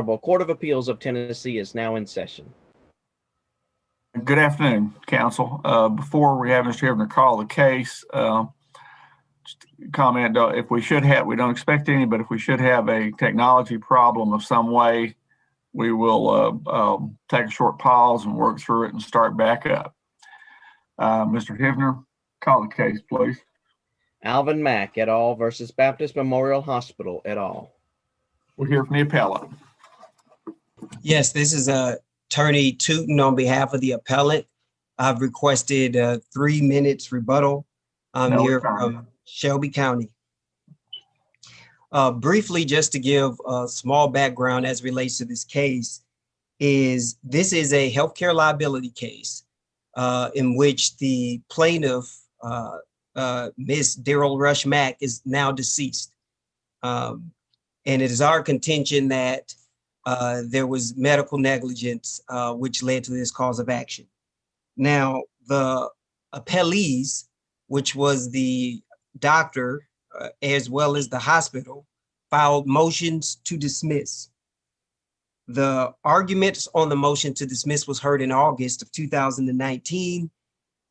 Honorable Court of Appeals of Tennessee is now in session. Good afternoon, counsel. Before we have Mr. Hivner call the case, just comment, if we should have, we don't expect any, but if we should have a technology problem of some way, we will take a short pause and work through it and start back up. Mr. Hivner, call the case, please. Alvin Mack et al. Versus Baptist Memorial Hospital et al. We'll hear from the appellant. Yes, this is Attorney Tootin on behalf of the appellant. I've requested 3 minutes rebuttal. I'm here from Shelby County. Briefly, just to give a small background as relates to this case, this is a healthcare liability case in which the plaintiff, Ms. Daryl Rush Mack, is now deceased. And it is our contention that there was medical negligence which led to this cause of action. Now, the appellees, which was the doctor as well as the hospital, filed motions to dismiss. The arguments on the motion to dismiss was heard in August of 2019,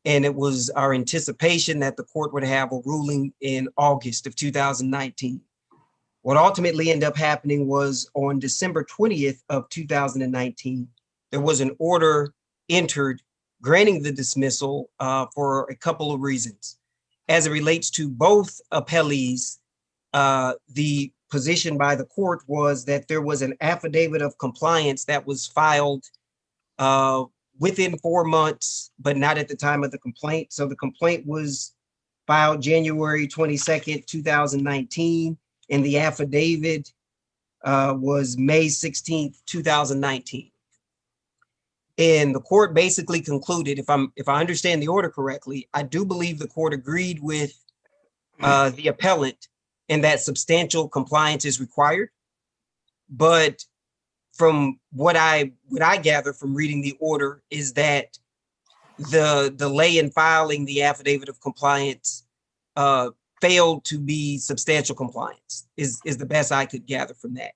and it was our anticipation that the court would have a ruling in August of 2019. What ultimately ended up happening was on December 20th of 2019, there was an order entered granting the dismissal for a couple of reasons. As it relates to both appellees, the position by the court was that there was an affidavit of compliance that was filed within 4 months, but not at the time of the complaint. So the complaint was filed January 22nd, 2019. And the affidavit was May 16th, 2019. And the court basically concluded, if I understand the order correctly, I do believe the court agreed with the appellant in that substantial compliance is required. But from what I gather from reading the order is that the delay in filing the affidavit of compliance failed to be substantial compliance is the best I could gather from that.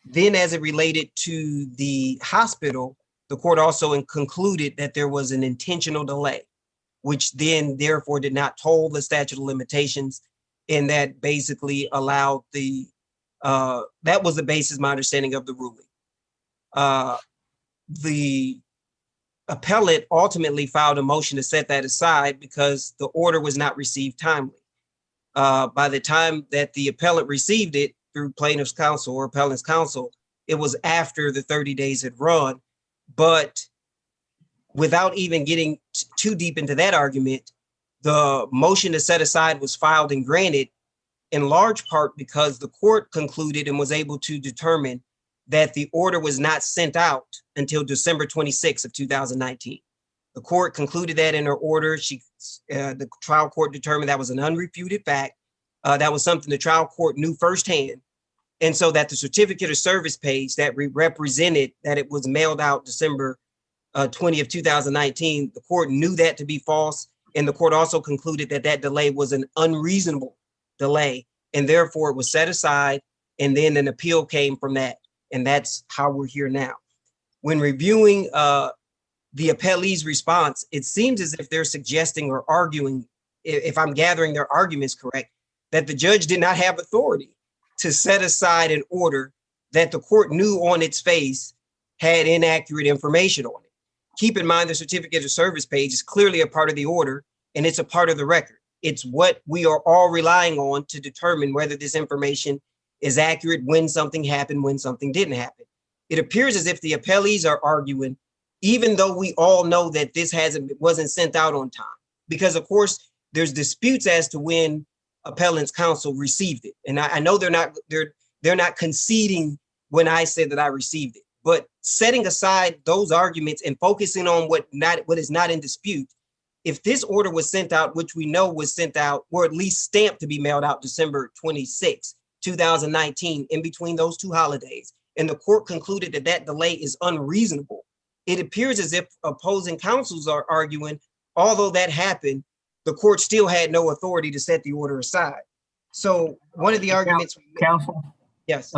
Then as it related to the hospital, the court also concluded that there was an intentional delay, which then therefore did not toll the statute of limitations. And that basically allowed that was the basis, my understanding of the ruling. The appellant ultimately filed a motion to set that aside because the order was not received timely. By the time that the appellant received it through plaintiff's counsel or appellant's counsel, it was after the 30 days had run. But without even getting too deep into that argument, the motion to set aside was filed and granted in large part because the court concluded and was able to determine that the order was not sent out until December 26th of 2019. The court concluded that in her order. The trial court determined that was an unrefuted fact. That was something the trial court knew firsthand. And so that the certificate of service page that represented that it was mailed out December 20th of 2019, the court knew that to be false. And the court also concluded that that delay was an unreasonable delay. And therefore it was set aside. And then an appeal came from that. And that's how we're here now. When reviewing the appellee's response, it seems as if they're suggesting or arguing, if I'm gathering their arguments correct, that the judge did not have authority to set aside an order that the court knew on its face had inaccurate information on it. Keep in mind the certificate of service page is clearly a part of the order and it's a part of the record. It's what we are all relying on to determine whether this information is accurate, when something happened, when something didn't happen. It appears as if the appellees are arguing, even though we all know that this wasn't sent out on time, because of course there's disputes as to when appellant's counsel received it. And I know they're not conceding when I said that I received it, but setting aside those arguments and focusing on what is not in dispute, if this order was sent out, which we know was sent out, or at least stamped to be mailed out December 26, 2019, in between those two holidays, and the court concluded that that delay is unreasonable, it appears as if opposing counsels are arguing, although that happened, the court still had no authority to set the order aside. So one of the arguments— Counsel? Yes.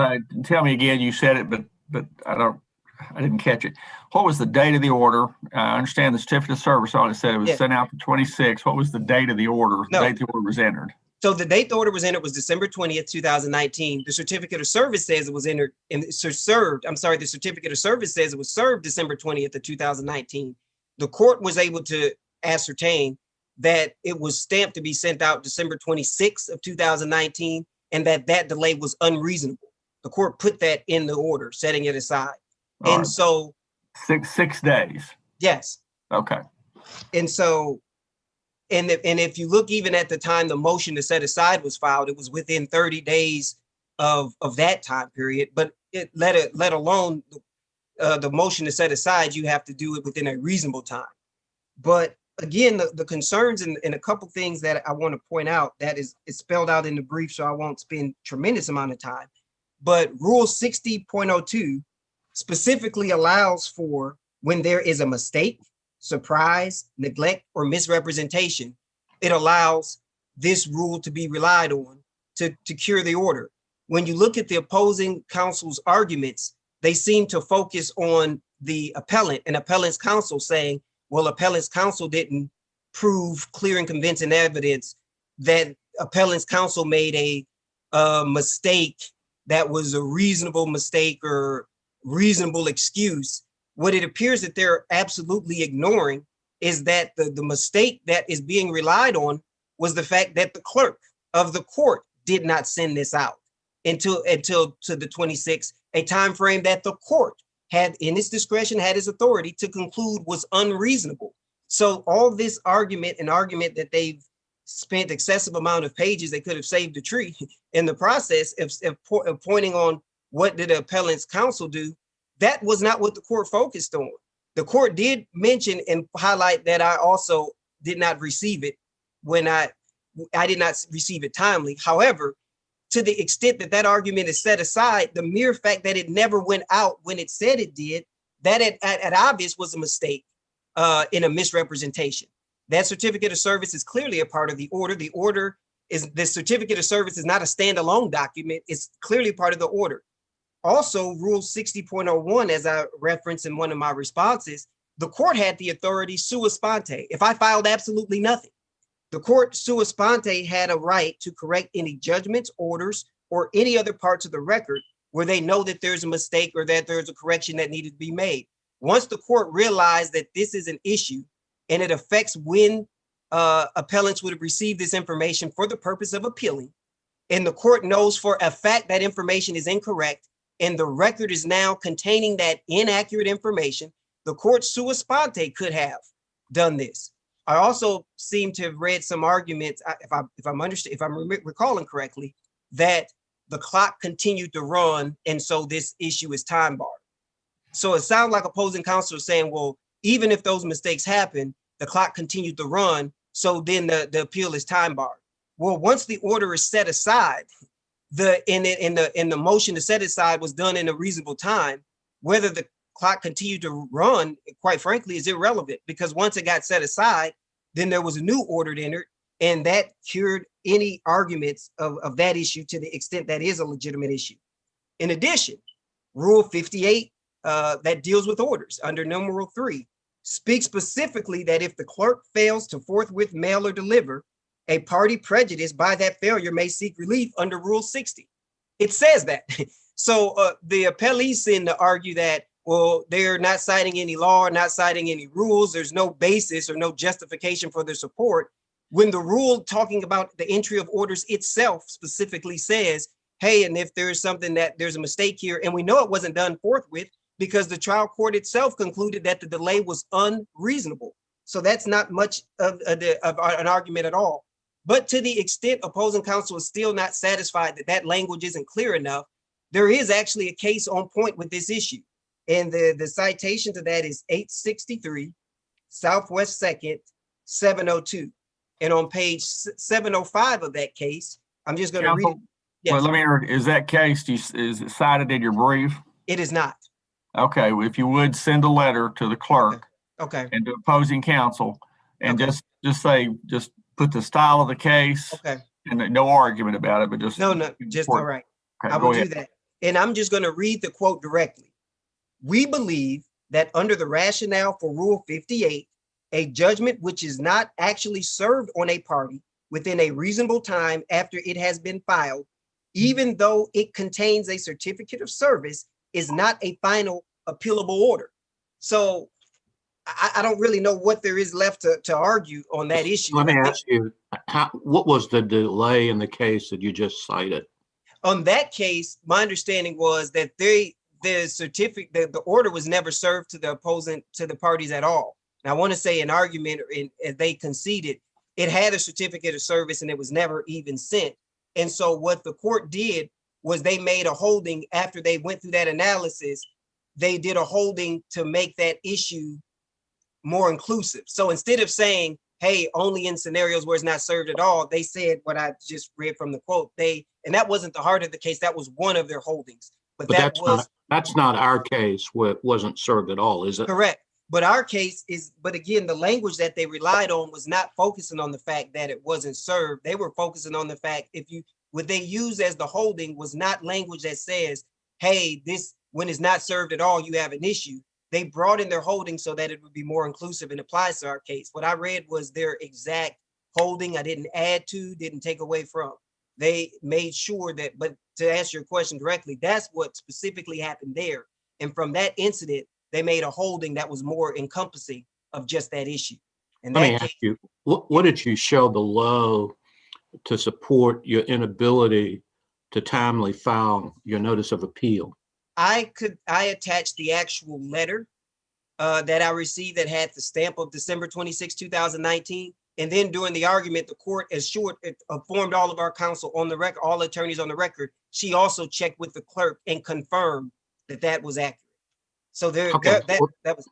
Tell me again, you said it, but but I didn't catch it. What was the date of the order? I understand the certificate of service on it said it was sent out for 26. What was the date of the order? No. The date the order was entered. So the date the order was entered was December 20th, 2019. The certificate of service says it was entered and served. I'm sorry, the certificate of service says it was served December 20th of 2019. The court was able to ascertain that it was stamped to be sent out December 26th of 2019, and that delay was unreasonable. The court put that in the order, setting it aside. All and right. So 6 days. yes. Okay. And so, and if you look even at the time the motion to set aside was filed, it was within 30 days of that time period. But let alone the motion to set aside, you have to do it within a reasonable time. But again, the concerns and a couple things that I want to point out that is spelled out in the brief, so I won't spend tremendous amount of time. But Rule 60.02 specifically allows for when there is a mistake, surprise, neglect, or misrepresentation, it allows this rule to be relied on to cure the order. When you look at the opposing counsel's arguments, they seem to focus on the appellant and appellant's counsel saying, well, appellant's counsel didn't prove clear and convincing evidence that appellant's counsel made a mistake that was a reasonable mistake or reasonable excuse. What it appears that they're absolutely ignoring is that the mistake that is being relied on was the fact that the clerk of the court did not send this out until to the 26th, a time frame that the court had in its discretion, had its authority to conclude was unreasonable. So all this argument that they've spent excessive amount of pages, they could have saved a tree in the process of pointing on what did the appellant's counsel do. That was not what the court focused on. The court did mention and highlight that I also did not receive it when I did not receive it timely. However, to the extent that that argument is set aside, the mere fact that it never went out when it said it did, that at obvious was a mistake in a misrepresentation. That certificate of service is clearly a part of the order. The certificate of service is not a standalone document. It's clearly part of the order. Also, Rule 60.01, as I referenced in one of my responses, the court had the authority sua sponte. If I filed absolutely nothing, the court sua sponte had a right to correct any judgments, orders, or any other parts of the record where they know that there's a mistake or that there's a correction that needed to be made. Once the court realized that this is an issue and it affects when appellants would have received this information for the purpose of appealing, and the court knows for a fact that information is incorrect, and the record is now containing that inaccurate information, the court sua sponte could have done this. I also seem to have read some arguments, if I'm recalling correctly, that the clock continued to run, and so this issue is time barred. So it sounds like opposing counsel is saying, well, even if those mistakes happen, the clock continued to run, so then the appeal is time barred. Well, once the order is set aside, the motion to set aside was done in a reasonable time. Whether the clock continued to run, quite frankly, is irrelevant, because once it got set aside, then there was a new order entered, and that cured any arguments of that issue to the extent that is a legitimate issue. In addition, Rule 58 that deals with orders under numeral 3 speaks specifically that if the clerk fails to forthwith mail or deliver, a party prejudiced by that failure may seek relief under Rule 60. It says that. So the appellees seem to argue that, well, they're not citing any law, not citing any rules. There's no basis or no justification for their support, when the rule talking about the entry of orders itself specifically says, hey, and if there's something that there's a mistake here, and we know it wasn't done forthwith because the trial court itself concluded that the delay was unreasonable. So that's not much of an argument at all. But to the extent opposing counsel is still not satisfied that that language isn't clear enough, there is actually a case on point with this issue. And the citation to that is 863 Southwest 2nd, 702. And on page 705 of that case, I'm just going to read it. Yes. Well, let me, is that case, is it cited in your brief? It is not. Okay, well, if you would send a letter to the clerk Okay. and to opposing counsel, and Okay. just put the style of the case, Okay. and no argument about it, but just No, just all right. Okay, I will go ahead. do that. And I'm just going to read the quote directly. We believe that under the rationale for Rule 58, a judgment which is not actually served on a party within a reasonable time after it has been filed, even though it contains a certificate of service, is not a final appealable order. So I don't really know what there is left to argue on that issue. Let me ask you, what was the delay in the case that you just cited? On that case, my understanding was that the order was never served to the parties at all. And I want to say an argument, as they conceded, it had a certificate of service and it was never even sent. And so what the court did was they made a holding after they went through that analysis. They did a holding to make that issue more inclusive. So instead of saying, hey, only in scenarios where it's not served at all, they said what I just read from the quote. And that wasn't the heart of the case. That was one of their holdings. But that's not our case where it wasn't served at all, is it? Correct. But our case is, but again, the language that they relied on was not focusing on the fact that it wasn't served. They were focusing on the fact what they use as the holding was not language that says, hey, when it's not served at all, you have an issue. They brought in their holding so that it would be more inclusive and applies to our case. What I read was their exact holding. I didn't add to, didn't take away from. They made sure that, but to answer your question directly, that's what specifically happened there. And from that incident, they made a holding that was more encompassing of just that issue. And let me ask you, what did you show below to support your inability to timely file your notice of appeal? I attached the actual letter that I received that had the stamp of December 26, 2019. And then during the argument, the court informed all of our counsel on the record, all attorneys on the record. She also checked with the clerk and confirmed that was accurate. So that was.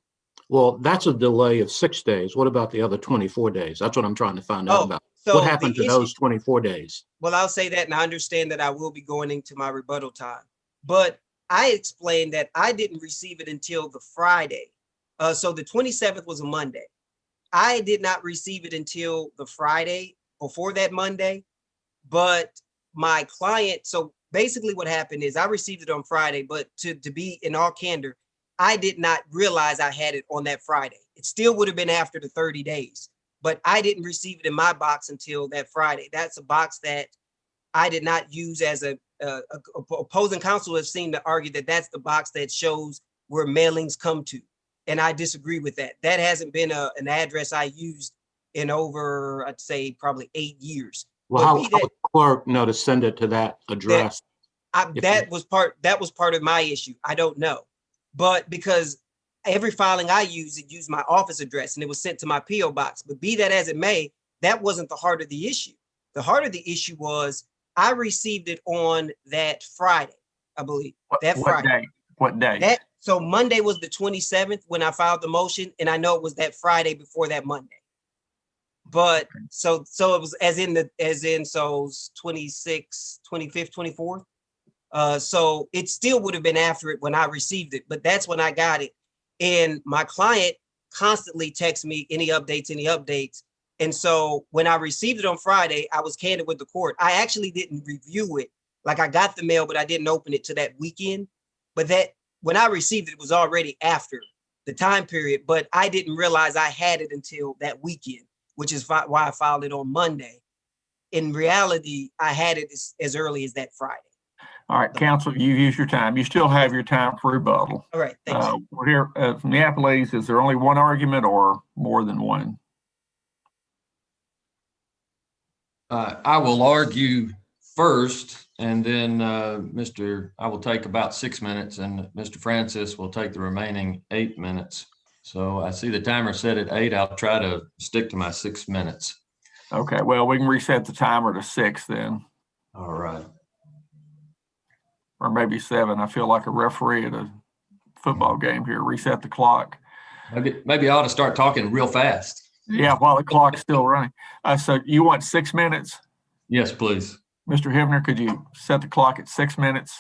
Well, that's a delay of 6 days. What about the other 24 days? That's what I'm trying to find out about. So what happened to those 24 days? Well, I'll say that, and I understand that I will be going into my rebuttal time. But I explained that I didn't receive it until the Friday. So the 27th was a Monday. I did not receive it until the Friday before that Monday. But my client, so basically what happened is I received it on Friday, but to be in all candor, I did not realize I had it on that Friday. It still would have been after the 30 days, but I didn't receive it in my box until that Friday. That's a box that I did not use as opposing counsel have seemed to argue that that's the box that shows where mailings come to. And I disagree with that. That hasn't been an address I used in over, I'd say probably 8 years. Well, how would the clerk know to send it to that address? That was part of my issue. I don't know. But because every filing I used, it used my office address and it was sent to my PO box. But be that as it may, that wasn't the heart of the issue. The heart of the issue was I received it on that Friday, I believe. What day? So Monday was the 27th when I filed the motion, and I know it was that Friday before that Monday. But so it was as in 26th, 25th, 24th. So it still would have been after it when I received it, but that's when I got it. And my client constantly texts me any updates. And so when I received it on Friday, I was candid with the court. I actually didn't review it. Like I got the mail, but I didn't open it to that weekend. But that when I received it, it was already after the time period, but I didn't realize I had it until that weekend, which is why I filed it on Monday. In reality, I had it as early as that Friday. All right, counsel, you've used your time. You still have your time for rebuttal. All right, thank you. We're here from the appellees. Is there only one argument or more than one? I will argue first, and then I will take about 6 minutes, and Mr. Francis will take the remaining 8 minutes. So I see the timer set at 8. I'll try to stick to my 6 minutes. Okay, well, we can reset the timer to 6 then. All right. Or maybe 7. I feel like a referee at a football game here. Reset the clock. Maybe I ought to start talking real fast. Yeah, while the clock's still running. So you want 6 minutes? Yes, please. Mr. Hivner, could you set the clock at 6 minutes?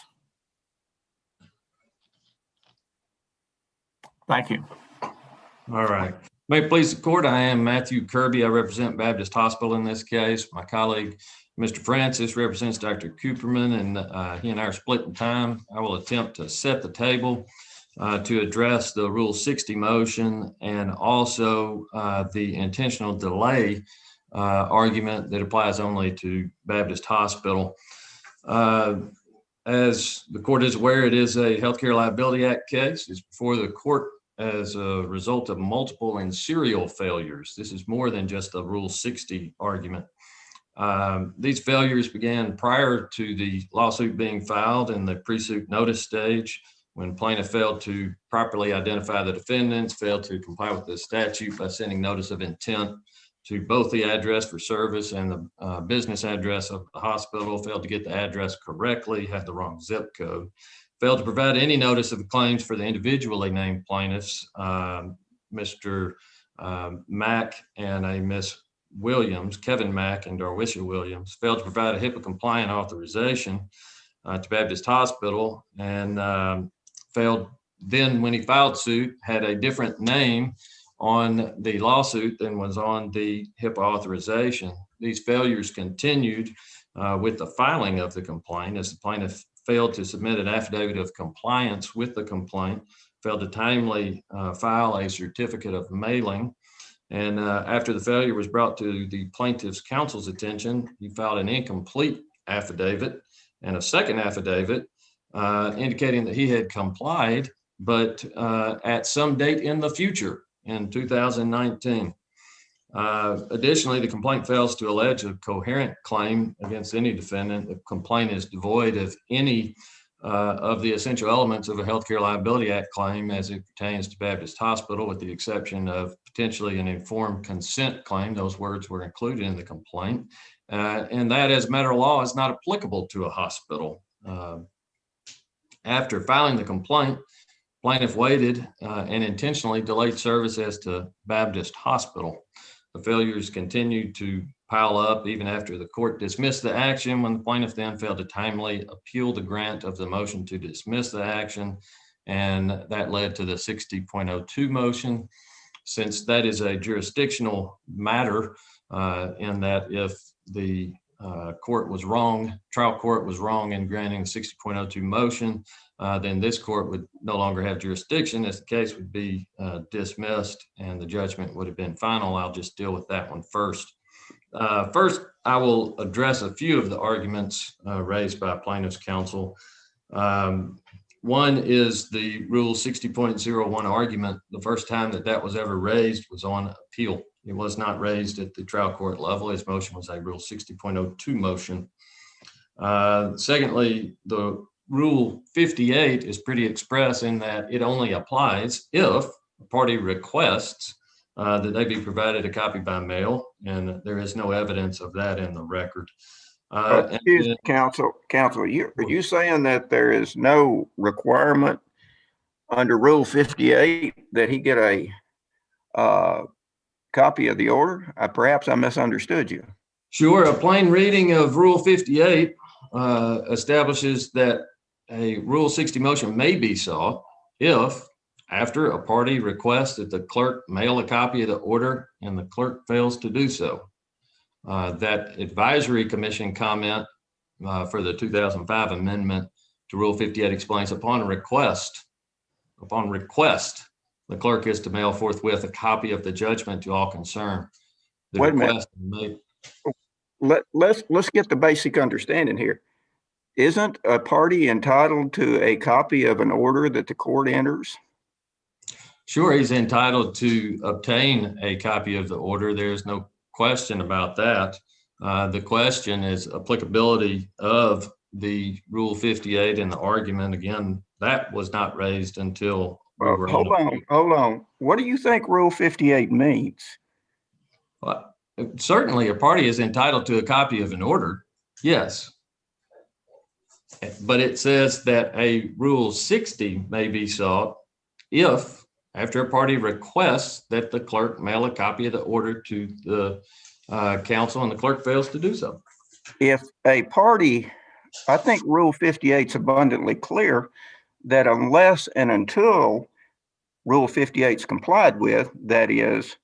Thank you. All right. May it please the court, I am Matthew Kirby. I represent Baptist Hospital in this case. My colleague, Mr. Francis, represents Dr. Cooperman, and he and I are splitting time. I will attempt to set the table. to address the Rule 60 motion and also the intentional delay argument that applies only to Baptist Hospital. As the court is aware, it is a Healthcare Liability Act case. It's before the court as a result of multiple and serial failures. This is more than just a Rule 60 argument. These failures began prior to the lawsuit being filed in the pre-suit notice stage, when plaintiff failed to properly identify the defendants, failed to comply with the statute by sending notice of intent to both the address for service and the business address of the hospital, failed to get the address correctly, had the wrong zip code, failed to provide any notice of the claims for the individually named plaintiffs, Mr. Mack and a Miss Williams, Kevin Mack and Darwisha Williams, failed to provide a HIPAA compliant authorization to Baptist Hospital, and failed then, when he filed suit, had a different name on the lawsuit than was on the HIPAA authorization. These failures continued with the filing of the complaint, as the plaintiff failed to submit an affidavit of compliance with the complaint, failed to timely file a certificate of mailing. And after the failure was brought to the plaintiff's counsel's attention, he filed an incomplete affidavit and a second affidavit indicating that he had complied, but at some date in the future, in 2019. Additionally, the complaint fails to allege a coherent claim against any defendant. The complaint is devoid of any of the essential elements of a Healthcare Liability Act claim as it pertains to Baptist Hospital, with the exception of potentially an informed consent claim. Those words were included in the complaint. And that, as a matter of law, is not applicable to a hospital. After filing the complaint, plaintiff waited and intentionally delayed service as to Baptist Hospital. The failures continued to pile up even after the court dismissed the action, when the plaintiff then failed to timely appeal the grant of the motion to dismiss the action. And that led to the 60.02 motion. Since that is a jurisdictional matter, in that if the court was wrong, trial court was wrong in granting the 60.02 motion, then this court would no longer have jurisdiction, as the case would be dismissed and the judgment would have been final. I'll just deal with that one first. First, I will address a few of the arguments raised by plaintiff's counsel. One is the Rule 60.01 argument. The first time that was ever raised was on appeal. It was not raised at the trial court level. His motion was a Rule 60.02 motion. Secondly, the Rule 58 is pretty express in that it only applies if a party requests that they be provided a copy by mail, and there is no evidence of that in the record. Excuse me, counsel, are you saying that there is no requirement under Rule 58 that he get a copy of the order? Perhaps I misunderstood you. Sure. A plain reading of Rule 58 establishes that a Rule 60 motion may be sought if, after a party requests that the clerk mail a copy of the order and the clerk fails to do so. That advisory commission comment for the 2005 amendment to Rule 58 explains upon request, the clerk is to mail forthwith a copy of the judgment to all concerned. Wait a minute. Let's get the basic understanding here. Isn't a party entitled to a copy of an order that the court enters? Sure, he's entitled to obtain a copy of the order. There's no question about that. The question is applicability of the Rule 58 and the argument. Again, that was not raised until hold on. What do you think Rule 58 means? Well, certainly a party is entitled to a copy of an order. Yes. But it says that a Rule 60 may be sought if, after a party requests that the clerk mail a copy of the order to the counsel and the clerk fails to do so. If a party, I think Rule 58 is abundantly clear that unless and until Rule 58 is complied with, that is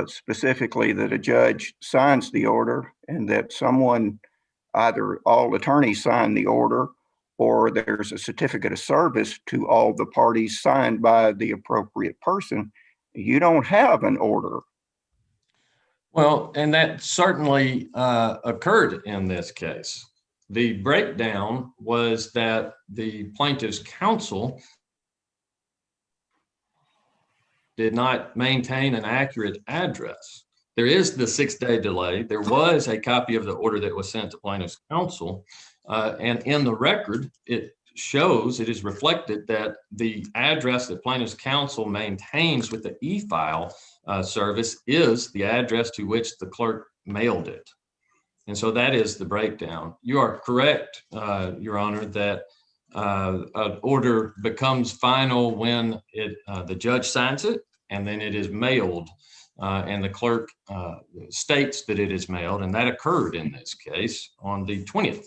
specifically that a judge signs the order and that someone, either all attorneys sign the order or there's a certificate of service to all the parties signed by the appropriate person, you don't have an order. Well, and that certainly occurred in this case. The breakdown was that the plaintiff's counsel did not maintain an accurate address. There is the 6-day delay. There was a copy of the order that was sent to plaintiff's counsel. And in the record, it shows, it is reflected that the address that plaintiff's counsel maintains with the e-file service is the address to which the clerk mailed it. And so that is the breakdown. You are correct, Your Honor, that an order becomes final when the judge signs it, and then it is mailed, and the clerk states that it is mailed, and that occurred in this case on the 20th.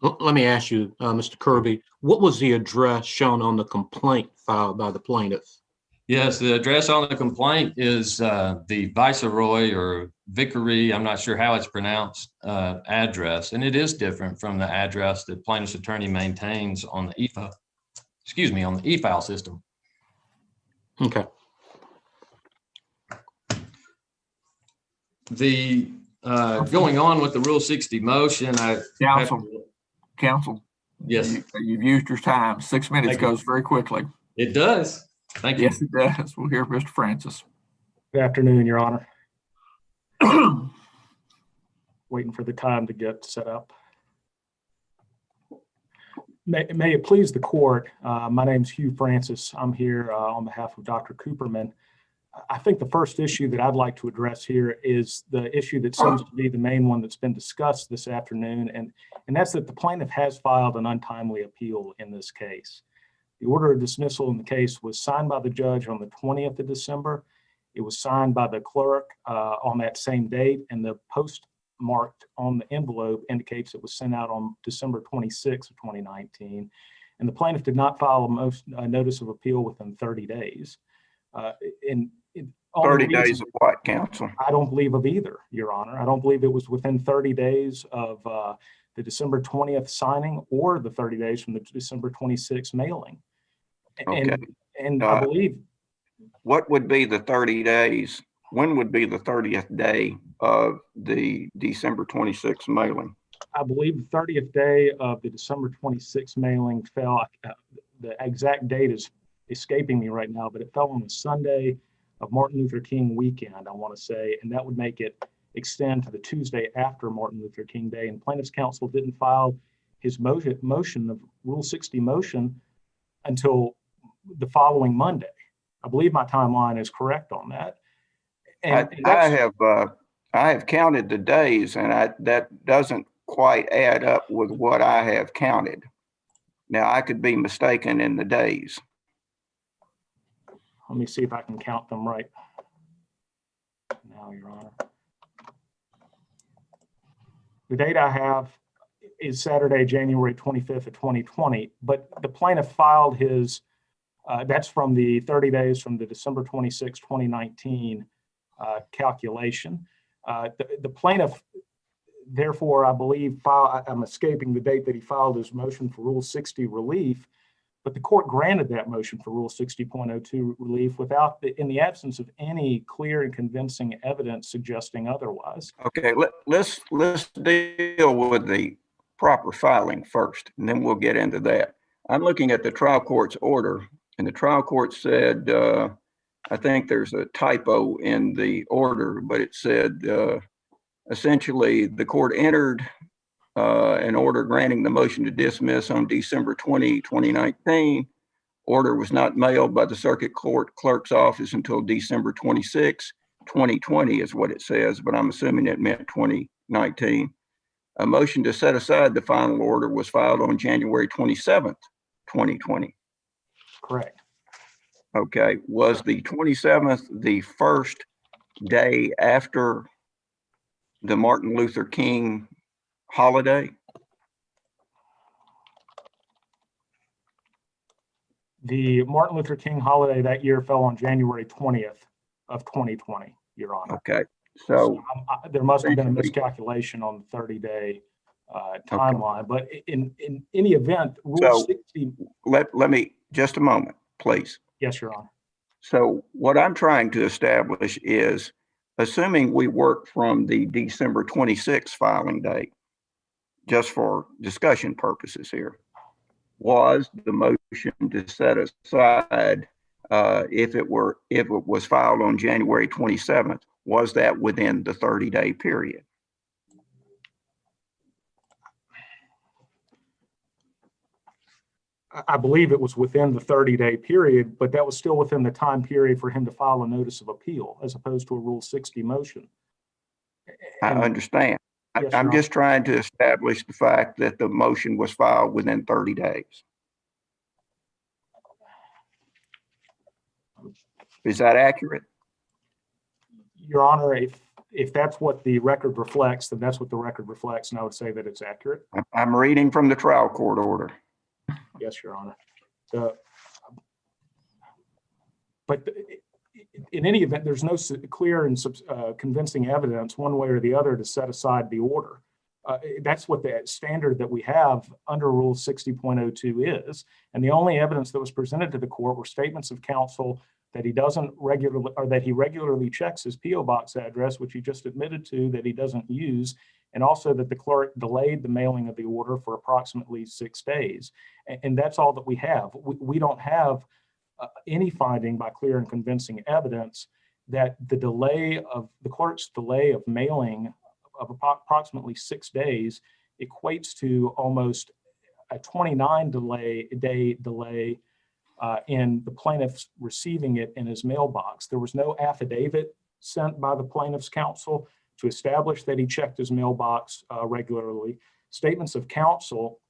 Let me ask you, Mr. Kirby, what was the address shown on the complaint filed by the plaintiff? Yes, the address on the complaint is the Viceroy or Vicary, I'm not sure how it's pronounced, address, and it is different from the address that plaintiff's attorney maintains on the e-file system. Okay. The going on with the Rule 60 motion, Counsel. Yes. You've used your time. 6 minutes goes very quickly. It does. Thank you. Yes, it does. We'll hear Mr. Francis. Good afternoon, Your Honor. Waiting for the time to get set up. May it please the court, my name is Hugh Francis. I'm here on behalf of Dr. Cooperman. I think the first issue that I'd like to address here is the issue that seems to be the main one that's been discussed this afternoon, and that's that the plaintiff has filed an untimely appeal in this case. The order of dismissal in the case was signed by the judge on the 20th of December. It was signed by the clerk on that same date, and the postmarked on the envelope indicates it was sent out on December 26th of 2019. And the plaintiff did not file a notice of appeal within 30 days. 30 days of what, counsel? I don't believe of either, Your Honor. I don't believe it was within 30 days of the December 20th signing or the 30 days from the December 26th mailing. Okay. And I believe. What would be the 30 days? When would be the 30th day of the December 26th mailing? I believe the 30th day of the December 26th mailing fell, the exact date is escaping me right now, but it fell on the Sunday of Martin Luther King weekend, I want to say, and that would make it extend to the Tuesday after Martin Luther King Day. And plaintiff's counsel didn't file his motion of Rule 60 motion until the following Monday. I believe my timeline is correct on that. And I have counted the days, and that doesn't quite add up with what I have counted. Now, I could be mistaken in the days. Let me see if I can count them right now, Your Honor. The date I have is Saturday, January 25th of 2020, but the plaintiff filed his, that's from the 30 days from the December 26, 2019 calculation. The plaintiff, therefore, I believe, I'm escaping the date that he filed his motion for Rule 60 relief, but the court granted that motion for Rule 60.02 relief without, in the absence of any clear and convincing evidence suggesting otherwise. Okay, let's deal with the proper filing first, and then we'll get into that. I'm looking at the trial court's order, and the trial court said, I think there's a typo in the order, but it said, essentially, the court entered an order granting the motion to dismiss on December 20, 2019. Order was not mailed by the circuit court clerk's office until December 26, 2020 is what it says, but I'm assuming it meant 2019. A motion to set aside the final order was filed on January 27th, 2020. Correct. Okay, was the 27th the first day after the Martin Luther King holiday? The Martin Luther King holiday that year fell on January 20th of 2020, Your Honor. Okay, so there must have been a miscalculation on the 30-day timeline. But in any event, Rule So 60. let me, just a moment, please. Yes, Your Honor. So what I'm trying to establish is, assuming we work from the December 26th filing date, just for discussion purposes here, was the motion to set aside, if it was filed on January 27th, was that within the 30-day period? I believe it was within the 30-day period, but that was still within the time period for him to file a notice of appeal, as opposed to a Rule 60 motion. I understand. Yes, I'm Your just trying to establish the fact that the motion was filed within 30 days. Is that accurate? Your Honor, if that's what the record reflects, then that's what the record reflects, and I would say that it's accurate. I'm reading from the trial court order. Yes, Your Honor. But in any event, there's no clear and convincing evidence one way or the other to set aside the order. That's what the standard that we have under Rule 60.02 is. And the only evidence that was presented to the court were statements of counsel that he doesn't regularly, or that he regularly checks his P.O. box address, which he just admitted to that he doesn't use, and also that the clerk delayed the mailing of the order for approximately 6 days. And that's all that we have. We don't have any finding by clear and convincing evidence that the clerk's delay of mailing of approximately 6 days equates to almost a 29-day delay in the plaintiff's receiving it in his mailbox. There was no affidavit sent by the plaintiff's counsel to establish that he checked his mailbox regularly. Statements of counsel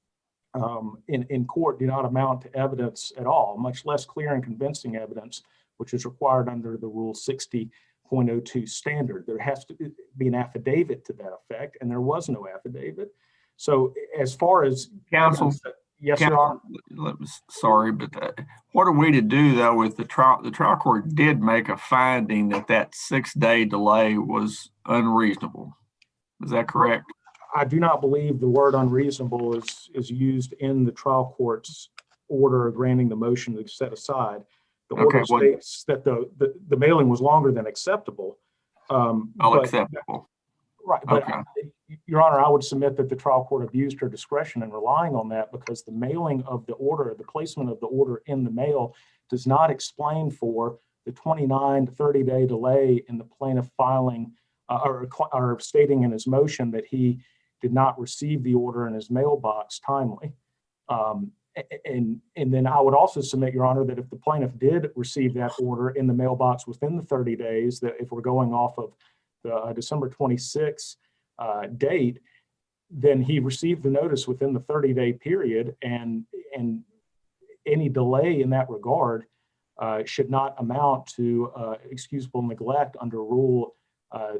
in court do not amount to evidence at all, much less clear and convincing evidence, which is required under the Rule 60.02 standard. There has to be an affidavit to that effect, and there was no affidavit. So as far as Counsel, yes, Your Honor. sorry, but what are we to do though with the trial? The trial court did make a finding that 6-day delay was unreasonable. Is that correct? I do not believe the word unreasonable is used in the trial court's order granting the motion to set aside. The order states that the mailing was longer than acceptable. Acceptable. Right, but Your Honor, I would submit that the trial court abused her discretion in relying on that, because the mailing of the order, the placement of the order in the mail, does not explain for the 29 to 30-day delay in the plaintiff filing or stating in his motion that he did not receive the order in his mailbox timely. And then I would also submit, Your Honor, that if the plaintiff did receive that order in the mailbox within the 30 days, that if we're going off of the December 26th date, then he received the notice within the 30-day period, and any delay in that regard should not amount to excusable neglect under Rule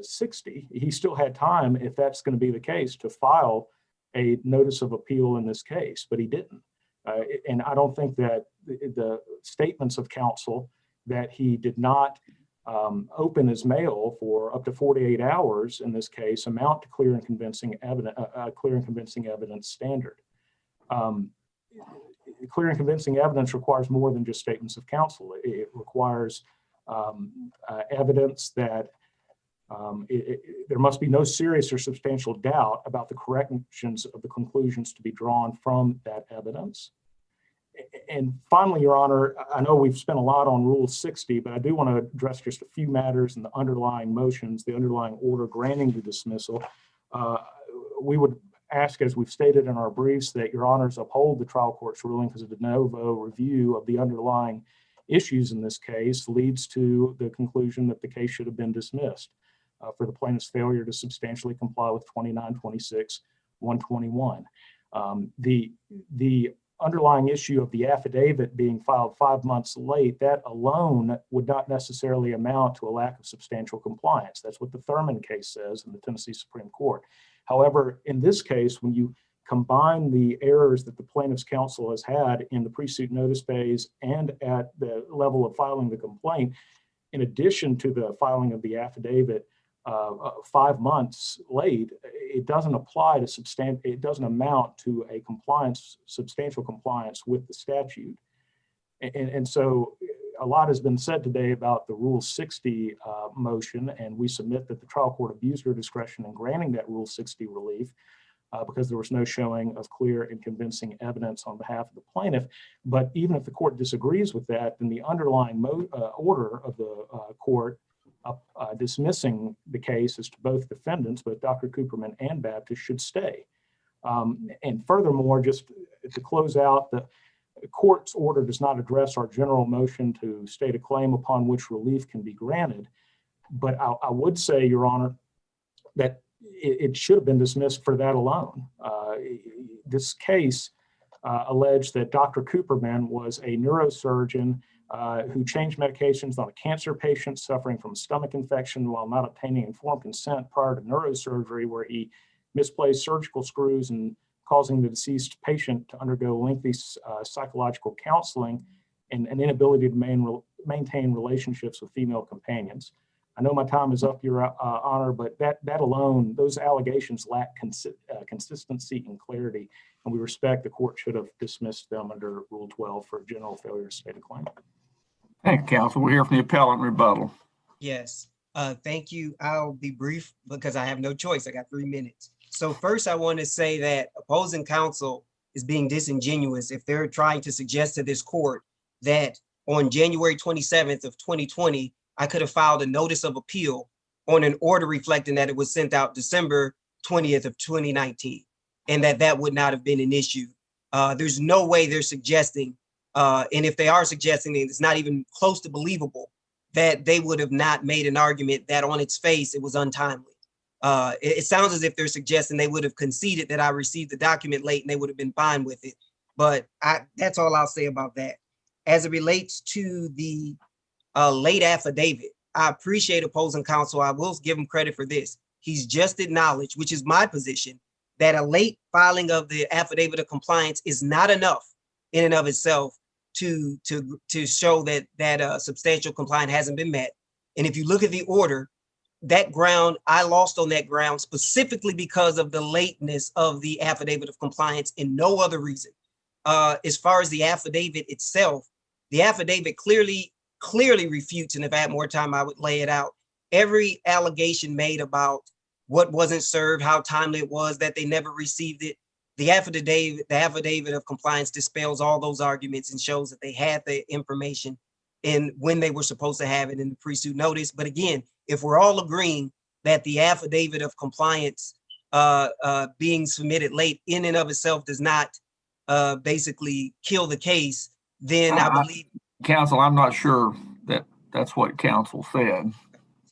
60. He still had time, if that's going to be the case, to file a notice of appeal in this case, but he didn't. And I don't think that the statements of counsel that he did not open his mail for up to 48 hours in this case amount to clear and convincing evidence standard. Clear and convincing evidence requires more than just statements of counsel. It requires evidence that there must be no serious or substantial doubt about the corrections of the conclusions to be drawn from that evidence. And finally, Your Honor, I know we've spent a lot on Rule 60, but I do want to address just a few matters in the underlying motions, the underlying order granting the dismissal. We would ask, as we've stated in our briefs, that Your Honors uphold the trial court's ruling, because a de novo review of the underlying issues in this case leads to the conclusion that the case should have been dismissed for the plaintiff's failure to substantially comply with 2926-121. The underlying issue of the affidavit being filed 5 months late, that alone would not necessarily amount to a lack of substantial compliance. That's what the Thurman case says in the Tennessee Supreme Court. However, in this case, when you combine the errors that the plaintiff's counsel has had in the pre-suit notice phase and at the level of filing the complaint, in addition to the filing of the affidavit 5 months late, it doesn't apply to it doesn't amount to a substantial compliance with the statute. And so a lot has been said today about the Rule 60 motion, and we submit that the trial court abused her discretion in granting that Rule 60 relief because there was no showing of clear and convincing evidence on behalf of the plaintiff. But even if the court disagrees with that, then the underlying order of the court dismissing the case as to both defendants, both Dr. Cooperman and Baptist, should stay. And furthermore, just to close out, the court's order does not address our general motion to state a claim upon which relief can be granted. But I would say, Your Honor, that it should have been dismissed for that alone. This case alleged that Dr. Cooperman was a neurosurgeon who changed medications on a cancer patient suffering from stomach infection while not obtaining informed consent prior to neurosurgery, where he misplaced surgical screws and causing the deceased patient to undergo lengthy psychological counseling and an inability to maintain relationships with female companions. I know my time is up, Your Honor, but that alone, those allegations lack consistency and clarity, and we respect the court should have dismissed them under Rule 12 for general failure to state a claim. Thank you, counsel. We'll hear from the appellant rebuttal. Yes, thank you. I'll be brief because I have no choice. I got 3 minutes. So first, I want to say that opposing counsel is being disingenuous if they're trying to suggest to this court that on January 27th of 2020, I could have filed a notice of appeal on an order reflecting that it was sent out December 20th of 2019, and that would not have been an issue. There's no way they're suggesting, and if they are suggesting it, it's not even close to believable that they would have not made an argument that on its face it was untimely. It sounds as if they're suggesting they would have conceded that I received the document late and they would have been fine with it. But that's all I'll say about that. As it relates to the late affidavit, I appreciate opposing counsel. I will give him credit for this. He's just acknowledged, which is my position, that a late filing of the affidavit of compliance is not enough in and of itself to show that substantial compliance hasn't been met. And if you look at the order, that ground, I lost on that ground specifically because of the lateness of the affidavit of compliance and no other reason. As far as the affidavit itself, the affidavit clearly refutes, and if I had more time, I would lay it out, every allegation made about what wasn't served, how timely it was, that they never received it. The affidavit of compliance dispels all those arguments and shows that they had the information and when they were supposed to have it in the pre-suit notice. But again, if we're all agreeing that the affidavit of compliance being submitted late in and of itself does not basically kill the case, then I believe— Counsel, I'm not sure that that's what counsel said,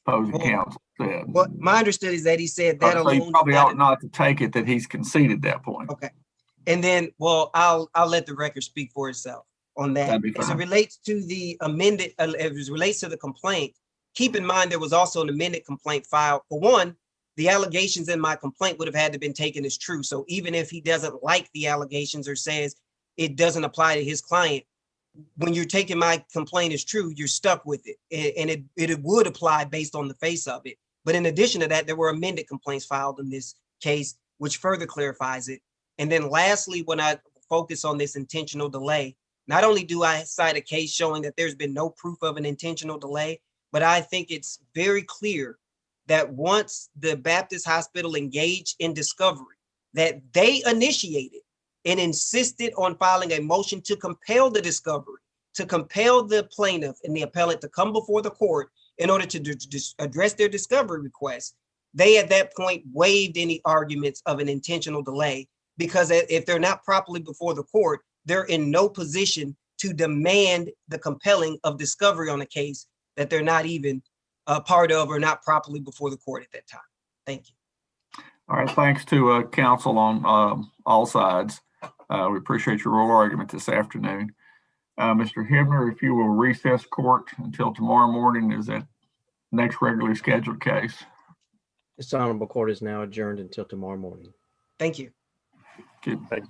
opposing counsel said. Well, my understanding is that he said that So alone— you probably ought not to take it that he's conceded that point. Okay. And then, well, I'll let the record speak for itself on that. That'd be fine. As it relates to the amended, as it relates to the complaint, keep in mind there was also an amended complaint filed. For one, the allegations in my complaint would have had to been taken as true. So even if he doesn't like the allegations or says it doesn't apply to his client, when you're taking my complaint as true, you're stuck with it. And it would apply based on the face of it. But in addition to that, there were amended complaints filed in this case, which further clarifies it. And then lastly, when I focus on this intentional delay, not only do I cite a case showing that there's been no proof of an intentional delay, but I think it's very clear that once the Baptist Hospital engaged in discovery, that they initiated and insisted on filing a motion to compel the discovery, to compel the plaintiff and the appellant to come before the court in order to address their discovery request. They at that point waived any arguments of an intentional delay, because if they're not properly before the court, they're in no position to demand the compelling of discovery on a case that they're not even a part of or not properly before the court at that time. Thank you. All right, thanks to counsel on all sides. We appreciate your oral argument this afternoon. Mr. Hibner, if you will recess court until tomorrow morning, is that next regularly scheduled case? This honorable court is now adjourned until tomorrow morning. Thank you. Okay.